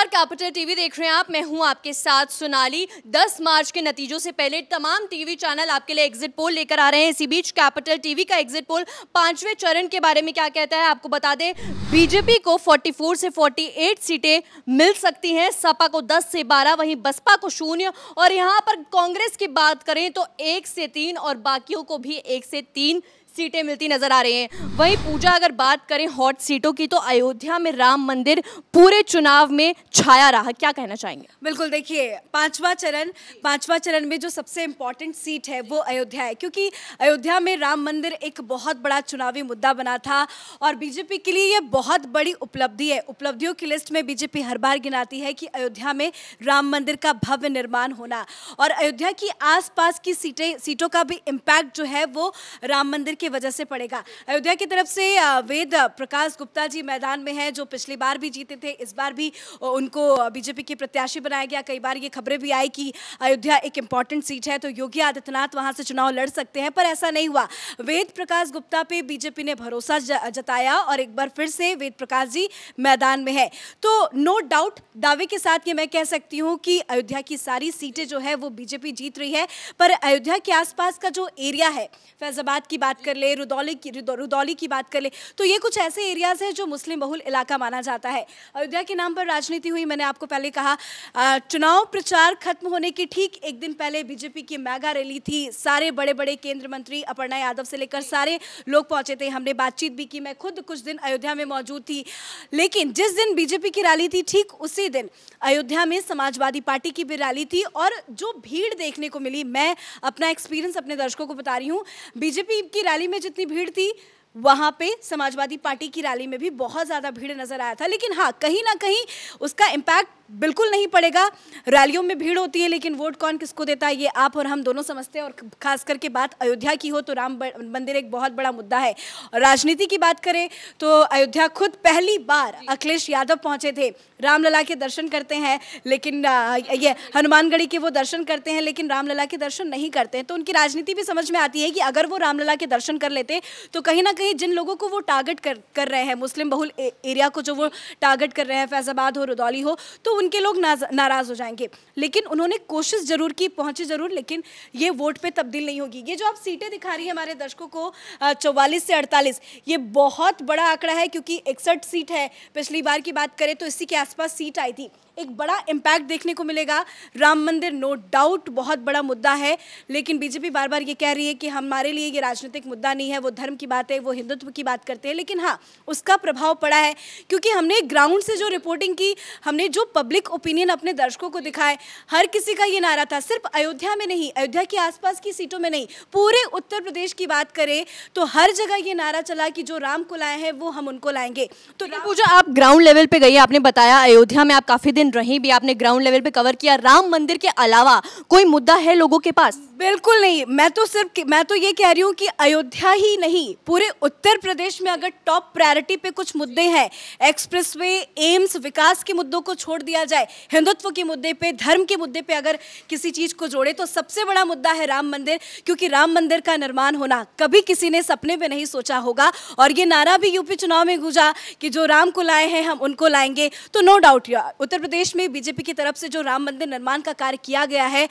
Capital TV देख रहे हैं आप। मैं हूं आपके साथ सोनाली। 10 मार्च के नतीजों से पहले तमाम टीवी चैनल आपके लिए एग्जिट पोल लेकर आ रहे हैं। इसी बीच कैपिटल टीवी का एग्जिट पोल 5वें चरण के बारे में क्या कहता है आपको बता दें। बीजेपी को 44 से 48 सीटें मिल सकती हैं, सपा को 10 से 12, वहीं बसपा को 0 और यहां पर कांग्रेस की बात करें तो 1 से 3 और बाकियों को भी 1 से 3 सीटें मिलती नजर आ रही हैं। वहीं पूजा, अगर बात करें हॉट सीटों की तो अयोध्या में राम मंदिर पूरे चुनाव में छाया रहा, क्या कहना चाहेंगे? बिल्कुल, देखिए पांचवा चरण में जो सबसे इम्पोर्टेंट सीट है वो अयोध्या है, क्योंकि अयोध्या में राम मंदिर एक बहुत बड़ा चुनावी मुद्दा बना था और बीजेपी के लिए ये बहुत बड़ी उपलब्धि है। उपलब्धियों की लिस्ट में बीजेपी हर बार गिनाती है कि अयोध्या में राम मंदिर का भव्य निर्माण होना और अयोध्या की आसपास की सीटों का भी इम्पैक्ट जो है वो राम मंदिर की वजह से पड़ेगा। अयोध्या की तरफ से वेद प्रकाश गुप्ता जी मैदान में हैं, जो पिछली बार भी जीते थे, इस बार भी उनको बीजेपी के प्रत्याशी बनाया गया। कई बार ये खबरें भी आई कि अयोध्या एक इंपॉर्टेंट सीट है तो योगी आदित्यनाथ वहां से चुनाव लड़ सकते हैं, पर ऐसा नहीं हुआ। वेद प्रकाश गुप्ता पे बीजेपी ने भरोसा जताया और एक बार फिर से वेद प्रकाश जी मैदान में है। तो नो डाउट, दावे के साथ ये मैं कह सकती हूँ कि अयोध्या की सारी सीटें जो है वो बीजेपी जीत रही है। पर अयोध्या के आसपास का जो एरिया है, फैजाबाद की बात कर ले, रुदौली की बात कर ले, तो ये कुछ ऐसे एरियाज हैं जो मुस्लिम बहुल इलाका माना जाता है। अयोध्या के नाम पर राजनीति हुई, मैंने आपको पहले कहा। चुनाव प्रचार खत्म होने के ठीक एक दिन पहले बीजेपी की मेगा रैली थी। सारे बड़े बड़े केंद्रीय मंत्री अपर्णा यादव से लेकर सारे लोग पहुंचे थे। हमने बातचीत भी की, मैं खुद कुछ दिन अयोध्या में मौजूद थी। लेकिन जिस दिन बीजेपी की रैली थी ठीक उसी दिन अयोध्या में समाजवादी पार्टी की भी रैली थी और जो भीड़ देखने को मिली, मैं अपना एक्सपीरियंस अपने दर्शकों को बता रही हूँ। बीजेपी की रैली में जितनी भीड़ थी वहां पे समाजवादी पार्टी की रैली में भी बहुत ज़्यादा भीड़ नजर आया था। लेकिन हाँ, कहीं ना कहीं उसका इम्पैक्ट बिल्कुल नहीं पड़ेगा। रैलियों में भीड़ होती है लेकिन वोट कौन किसको देता है ये आप और हम दोनों समझते हैं। और खास करके बात अयोध्या की हो तो राम मंदिर एक बहुत बड़ा मुद्दा है। राजनीति की बात करें तो अयोध्या खुद पहली बार अखिलेश यादव पहुंचे थे। रामलला के दर्शन करते हैं लेकिन ये हनुमानगढ़ी के वो दर्शन करते हैं लेकिन रामलला के दर्शन नहीं करते हैं। तो उनकी राजनीति भी समझ में आती है कि अगर वो रामलला के दर्शन कर लेते तो कहीं ना कहीं जिन लोगों को वो टारगेट कर रहे हैं, मुस्लिम बहुल एरिया को जो वो टारगेट कर रहे हैं, फैजाबाद हो, रुदौली हो, तो उनके लोग नाराज हो जाएंगे। लेकिन उन्होंने कोशिश जरूर की, पहुंचे जरूर, लेकिन ये वोट पे तब्दील नहीं होगी। ये जो आप सीटें दिखा रही है हमारे दर्शकों को 44 से 48, ये बहुत बड़ा आंकड़ा है क्योंकि 61 सीट है। पिछली बार की बात करें तो इसी के आसपास सीट आई थी। एक बड़ा इम्पैक्ट देखने को मिलेगा। राम मंदिर नो डाउट बहुत बड़ा मुद्दा है, लेकिन बीजेपी बार बार ये कह रही है कि हमारे लिए ये राजनीतिक मुद्दा नहीं है, वो धर्म की बात है, वो हिंदुत्व की बात करते हैं। लेकिन हाँ, उसका प्रभाव पड़ा है क्योंकि हमने ग्राउंड से जो रिपोर्टिंग की, हमने जो पब्लिक ओपिनियन अपने दर्शकों को दिखाए, हर किसी का ये नारा था, सिर्फ अयोध्या में नहीं, अयोध्या के आसपास की सीटों में नहीं, पूरे उत्तर प्रदेश की बात करें तो हर जगह ये नारा चला कि जो राम को लाए हैं वो हम उनको लाएंगे। तो पूजा, आप ग्राउंड लेवल पे गई, आपने बताया अयोध्या में आप काफी दिन रही भी, आपने ग्राउंड लेवल पे कवर किया। राम मंदिर के अलावा कोई मुद्दा है लोगों के पास? बिल्कुल नहीं। मैं तो ये कह रही हूँ कि अयोध्या ही नहीं, पूरे उत्तर प्रदेश में अगर टॉप प्रायोरिटी पे कुछ मुद्दे हैं, एक्सप्रेसवे, एम्स, विकास के मुद्दों को छोड़ दिया जाए, हिंदुत्व के मुद्दे पे, धर्म के मुद्दे पे अगर किसी चीज को जोड़े तो सबसे बड़ा मुद्दा है राम मंदिर। क्योंकि राम मंदिर का निर्माण होना कभी किसी ने सपने में नहीं सोचा होगा और ये नारा भी यूपी चुनाव में गूंजा कि जो राम को लाए हैं हम उनको लाएंगे। तो नो डाउट उत्तर प्रदेश में बीजेपी की तरफ से जो राम मंदिर निर्माण का कार्य किया गया है,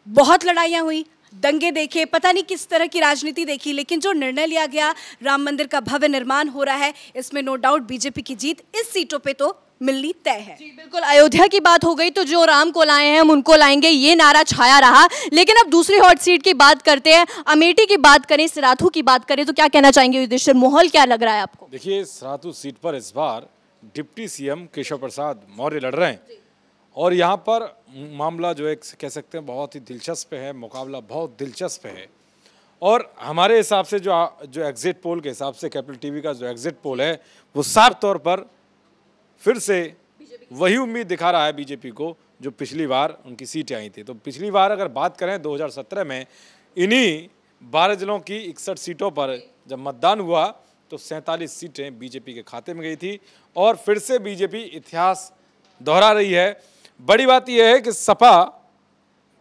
बहुत लड़ाइयां हुई, दंगे देखे, पता नहीं किस तरह की राजनीति देखी, लेकिन जो निर्णय लिया गया, राम मंदिर का भव्य निर्माण हो रहा है, इसमें नो डाउट बीजेपी की जीत इस सीटों पे तो मिलनी तय है। जी बिल्कुल, अयोध्या की बात हो गई तो जो राम को लाए हैं हम उनको लाएंगे, ये नारा छाया रहा। लेकिन अब दूसरी हॉट सीट की बात करते हैं, अमेठी की बात करें, सिराथू की बात करें तो क्या कहना चाहेंगे युधिष्ठिर? माहौल क्या लग रहा है आपको? देखिए, सिराथू सीट पर इस बार डिप्टी सीएम केशव प्रसाद मौर्य लड़ रहे हैं और यहाँ पर मामला जो एक कह सकते हैं बहुत ही दिलचस्प है, मुकाबला बहुत दिलचस्प है। और हमारे हिसाब से जो एग्जिट पोल के हिसाब से कैपिटल टीवी का जो एग्जिट पोल है वो साफ तौर पर फिर से वही उम्मीद दिखा रहा है बीजेपी को जो पिछली बार उनकी सीटें आई थी। तो पिछली बार अगर बात करें 2017 में इन्हीं 12 जिलों की 61 सीटों पर जब मतदान हुआ तो 47 सीटें बीजेपी के खाते में गई थी और फिर से बीजेपी इतिहास दोहरा रही है। बड़ी बात यह है कि सपा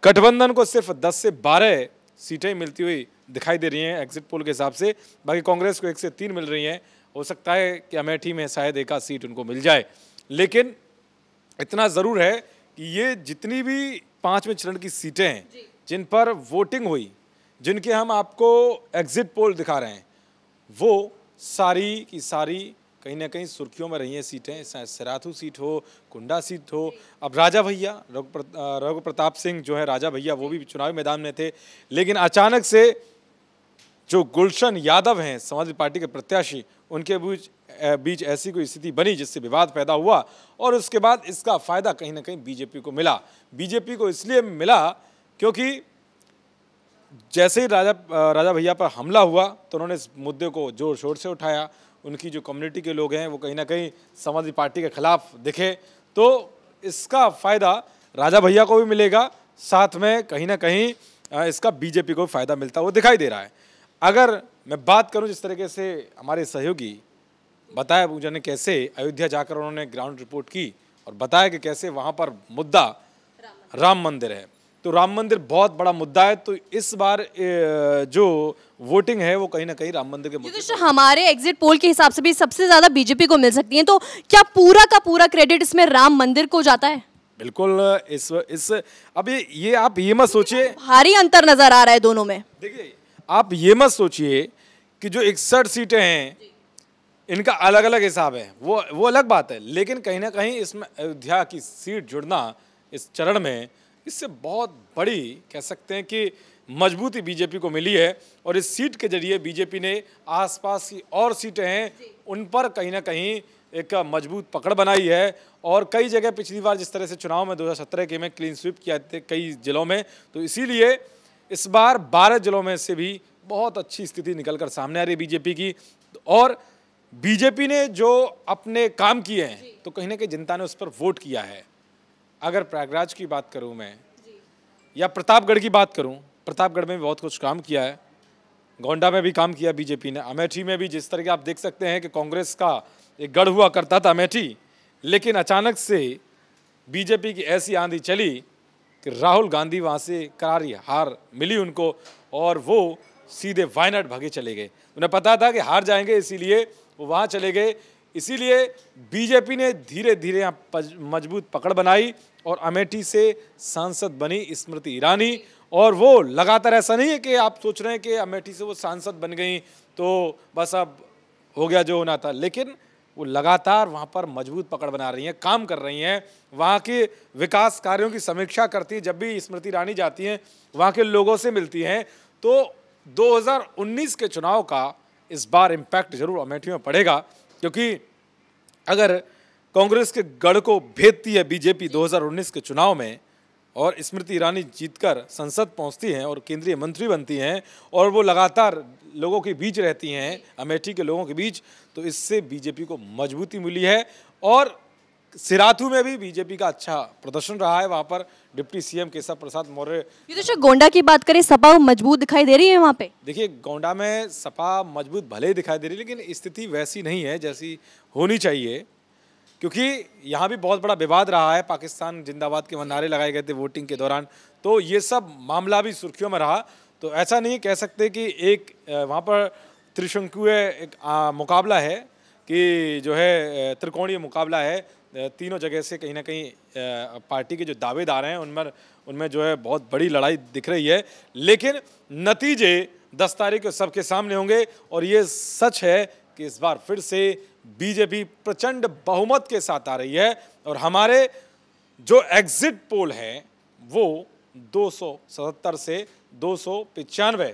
गठबंधन को सिर्फ 10 से 12 सीटें मिलती हुई दिखाई दे रही हैं एग्जिट पोल के हिसाब से, बाकी कांग्रेस को 1 से 3 मिल रही हैं। हो सकता है कि अमेठी में शायद एक आध सीट उनको मिल जाए, लेकिन इतना ज़रूर है कि ये जितनी भी 5वें चरण की सीटें हैं जिन पर वोटिंग हुई, जिनके हम आपको एग्जिट पोल दिखा रहे हैं, वो सारी की सारी कहीं ना कहीं सुर्खियों में रही हैं सीटें। सिराथू सीट हो, कुंडा सीट हो, अब राजा भैया रघु प्रताप सिंह जो है राजा भैया वो भी चुनावी मैदान में थे, लेकिन अचानक से जो गुलशन यादव हैं समाजवादी पार्टी के प्रत्याशी, उनके बीच ऐसी कोई स्थिति बनी जिससे विवाद पैदा हुआ और उसके बाद इसका फायदा कहीं ना कहीं बीजेपी को मिला। बीजेपी को इसलिए मिला क्योंकि जैसे ही राजा भैया पर हमला हुआ तो उन्होंने इस मुद्दे को जोर शोर से उठाया। उनकी जो कम्युनिटी के लोग हैं वो कहीं ना कहीं समाजवादी पार्टी के खिलाफ दिखे, तो इसका फायदा राजा भैया को भी मिलेगा, साथ में कहीं ना कहीं इसका बीजेपी को फायदा मिलता वो दिखाई दे रहा है। अगर मैं बात करूं जिस तरीके से हमारे सहयोगी बताया पूजा ने कैसे अयोध्या जाकर उन्होंने ग्राउंड रिपोर्ट की और बताया कि कैसे वहां पर मुद्दा राम मंदिर है, तो राम मंदिर बहुत बड़ा मुद्दा है। तो इस बार जो वोटिंग है वो कहीं ना कहीं राम मंदिर के मुद्दे तो हमारे एग्जिट पोल के हिसाब से भी सबसे ज्यादा बीजेपी को मिल सकती है, तो क्या पूरा का पूरा क्रेडिट इसमें राम मंदिर को जाता है? बिल्कुल। इस अब ये आप ये मत सोचिए, भारी अंतर नजर आ रहा है दोनों में। देखिए आप ये मत सोचिए कि जो 61 सीटें हैं इनका अलग अलग हिसाब है, वो अलग बात है, लेकिन कहीं ना कहीं इसमें अयोध्या की सीट जुड़ना इस चरण में, इससे बहुत बड़ी कह सकते हैं कि मजबूती बीजेपी को मिली है। और इस सीट के जरिए बीजेपी ने आसपास की और सीटें हैं उन पर कहीं ना कहीं एक मजबूत पकड़ बनाई है। और कई जगह पिछली बार जिस तरह से चुनाव में 2017 के में क्लीन स्वीप किया थे कई जिलों में, तो इसीलिए इस बार 12 जिलों में से भी बहुत अच्छी स्थिति निकलकर सामने आ रही है बीजेपी की। और बीजेपी ने जो अपने काम किए हैं तो कहीं ना कहीं जनता ने उस पर वोट किया है। अगर प्रयागराज की बात करूं मैं या प्रतापगढ़ की बात करूं, प्रतापगढ़ में भी बहुत कुछ काम किया है, गोंडा में भी काम किया बीजेपी ने, अमेठी में भी जिस तरह के आप देख सकते हैं कि कांग्रेस का एक गढ़ हुआ करता था अमेठी, लेकिन अचानक से बीजेपी की ऐसी आंधी चली कि राहुल गांधी वहाँ से करारी हार मिली उनको और वो सीधे वायनाड भागे चले गए। उन्हें पता था कि हार जाएंगे, इसीलिए वो वहाँ चले गए। इसीलिए बीजेपी ने धीरे धीरे यहाँ मजबूत पकड़ बनाई और अमेठी से सांसद बनी स्मृति ईरानी। और वो लगातार, ऐसा नहीं है कि आप सोच रहे हैं कि अमेठी से वो सांसद बन गई तो बस अब हो गया जो होना था, लेकिन वो लगातार वहाँ पर मजबूत पकड़ बना रही हैं, काम कर रही हैं, वहाँ के विकास कार्यों की समीक्षा करती हैं। जब भी स्मृति ईरानी जाती हैं वहाँ के लोगों से मिलती हैं, तो 2019 के चुनाव का इस बार इम्पैक्ट जरूर अमेठी में पड़ेगा, क्योंकि अगर कांग्रेस के गढ़ को भेदती है बीजेपी 2019 के चुनाव में और स्मृति ईरानी जीतकर संसद पहुंचती हैं और केंद्रीय मंत्री बनती हैं और वो लगातार लोगों के बीच रहती हैं, अमेठी के लोगों के बीच, तो इससे बीजेपी को मजबूती मिली है। और सिराथू में भी बीजेपी का अच्छा प्रदर्शन रहा है, वहाँ पर डिप्टी सीएम केशव प्रसाद मौर्य। ये तो गोंडा की बात करें, सपा मजबूत दिखाई दे रही है वहाँ पे। देखिए गोंडा में सपा मजबूत भले ही दिखाई दे रही है, लेकिन स्थिति वैसी नहीं है जैसी होनी चाहिए, क्योंकि यहाँ भी बहुत बड़ा विवाद रहा है। पाकिस्तान जिंदाबाद के नारे लगाए गए थे वोटिंग के दौरान, तो ये सब मामला भी सुर्खियों में रहा। तो ऐसा नहीं कह सकते कि एक वहाँ पर त्रिशंकुए एक मुकाबला है कि जो है त्रिकोणीय मुकाबला है, तीनों जगह से कहीं ना कहीं पार्टी के जो दावेदार हैं उनमें जो है बहुत बड़ी लड़ाई दिख रही है। लेकिन नतीजे 10 तारीख को सबके सामने होंगे और ये सच है कि इस बार फिर से बीजेपी प्रचंड बहुमत के साथ आ रही है और हमारे जो एग्जिट पोल है वो 277 से 295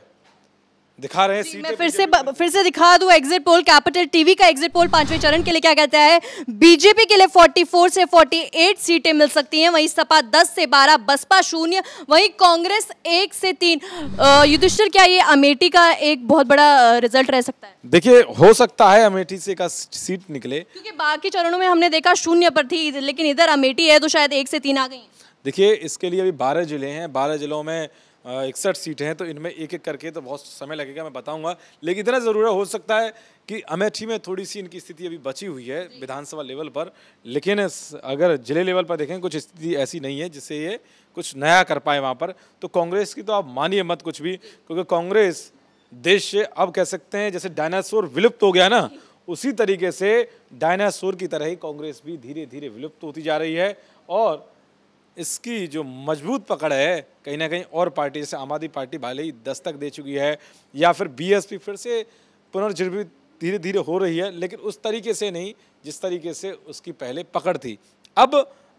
दिखा रहे हैं। मैं फिर से दिखा दूं एग्जिट पोल, कैपिटल टीवी का एग्जिट पोल 5वें चरण के लिए क्या कहता है? बीजेपी के लिए 44 से 48 सीटें मिल सकती हैं, वहीं सपा 10 से 12, बसपा 0, वहीं कांग्रेस 1 से 3। युधिष्ठिर, क्या ये अमेठी का एक बहुत बड़ा रिजल्ट रह सकता है? देखिए हो सकता है अमेठी से का सीट निकले, क्योंकि बाकी चरणों में हमने देखा 0 पर थी, लेकिन इधर अमेठी है तो शायद 1 से 3 आ गई। देखिए इसके लिए अभी 12 जिले हैं, 12 जिलों में 61 सीटें हैं, तो इनमें एक एक करके तो बहुत समय लगेगा, मैं बताऊंगा। लेकिन इतना ज़रूर हो सकता है कि अमेठी में थोड़ी सी इनकी स्थिति अभी बची हुई है विधानसभा लेवल पर, लेकिन अगर जिले लेवल पर देखें कुछ स्थिति ऐसी नहीं है जिससे ये कुछ नया कर पाए वहाँ पर। तो कांग्रेस की तो आप मानिए मत कुछ भी, क्योंकि कांग्रेस देश से अब कह सकते हैं जैसे डायनासोर विलुप्त हो गया ना, उसी तरीके से डायनासोर की तरह ही कांग्रेस भी धीरे धीरे विलुप्त होती जा रही है। और इसकी जो मजबूत पकड़ है कहीं ना कहीं और पार्टी जैसे आम आदमी पार्टी भले ही दस्तक दे चुकी है या फिर बीएसपी फिर से पुनर्जीवित धीरे धीरे हो रही है, लेकिन उस तरीके से नहीं जिस तरीके से उसकी पहले पकड़ थी। अब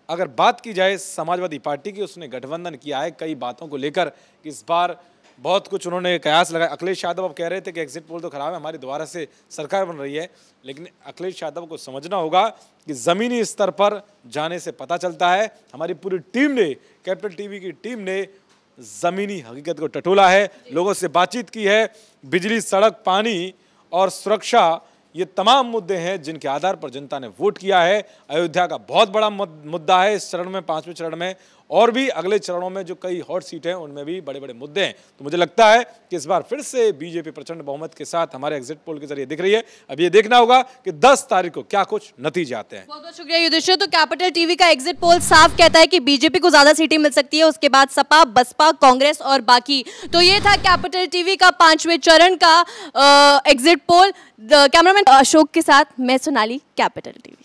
अगर बात की जाए समाजवादी पार्टी की, उसने गठबंधन किया है कई बातों को लेकर कि इस बार बहुत कुछ उन्होंने कयास लगाया। अखिलेश यादव अब कह रहे थे कि एग्जिट पोल तो खराब है, हमारी दोबारा से सरकार बन रही है, लेकिन अखिलेश यादव को समझना होगा कि ज़मीनी स्तर पर जाने से पता चलता है। हमारी पूरी टीम ने, कैपिटल टीवी की टीम ने ज़मीनी हकीकत को टटोला है, लोगों से बातचीत की है। बिजली, सड़क, पानी और सुरक्षा ये तमाम मुद्दे हैं जिनके आधार पर जनता ने वोट किया है। अयोध्या का बहुत बड़ा मुद्दा है इस चरण में, 5वें चरण में, और भी अगले चरणों में जो कई हॉट सीट हैं उनमें भी बड़े बड़े मुद्दे हैं। तो मुझे लगता है कि इस बार फिर से बीजेपी प्रचंड बहुमत के साथ हमारे एग्जिट पोल के जरिए दिख रही है। अब ये देखना होगा कि 10 तारीख को क्या कुछ नतीजे आते हैं। बहुत बहुत शुक्रिया युधिष्ठिर। तो कैपिटल टीवी का एग्जिट पोल साफ कहता है कि बीजेपी को ज्यादा सीटें मिल सकती है, उसके बाद सपा, बसपा, कांग्रेस और बाकी। तो ये था कैपिटल टीवी का 5वें चरण का एग्जिट पोल। कैमरामैन अशोक के साथ मैं सोनाली, कैपिटल टीवी।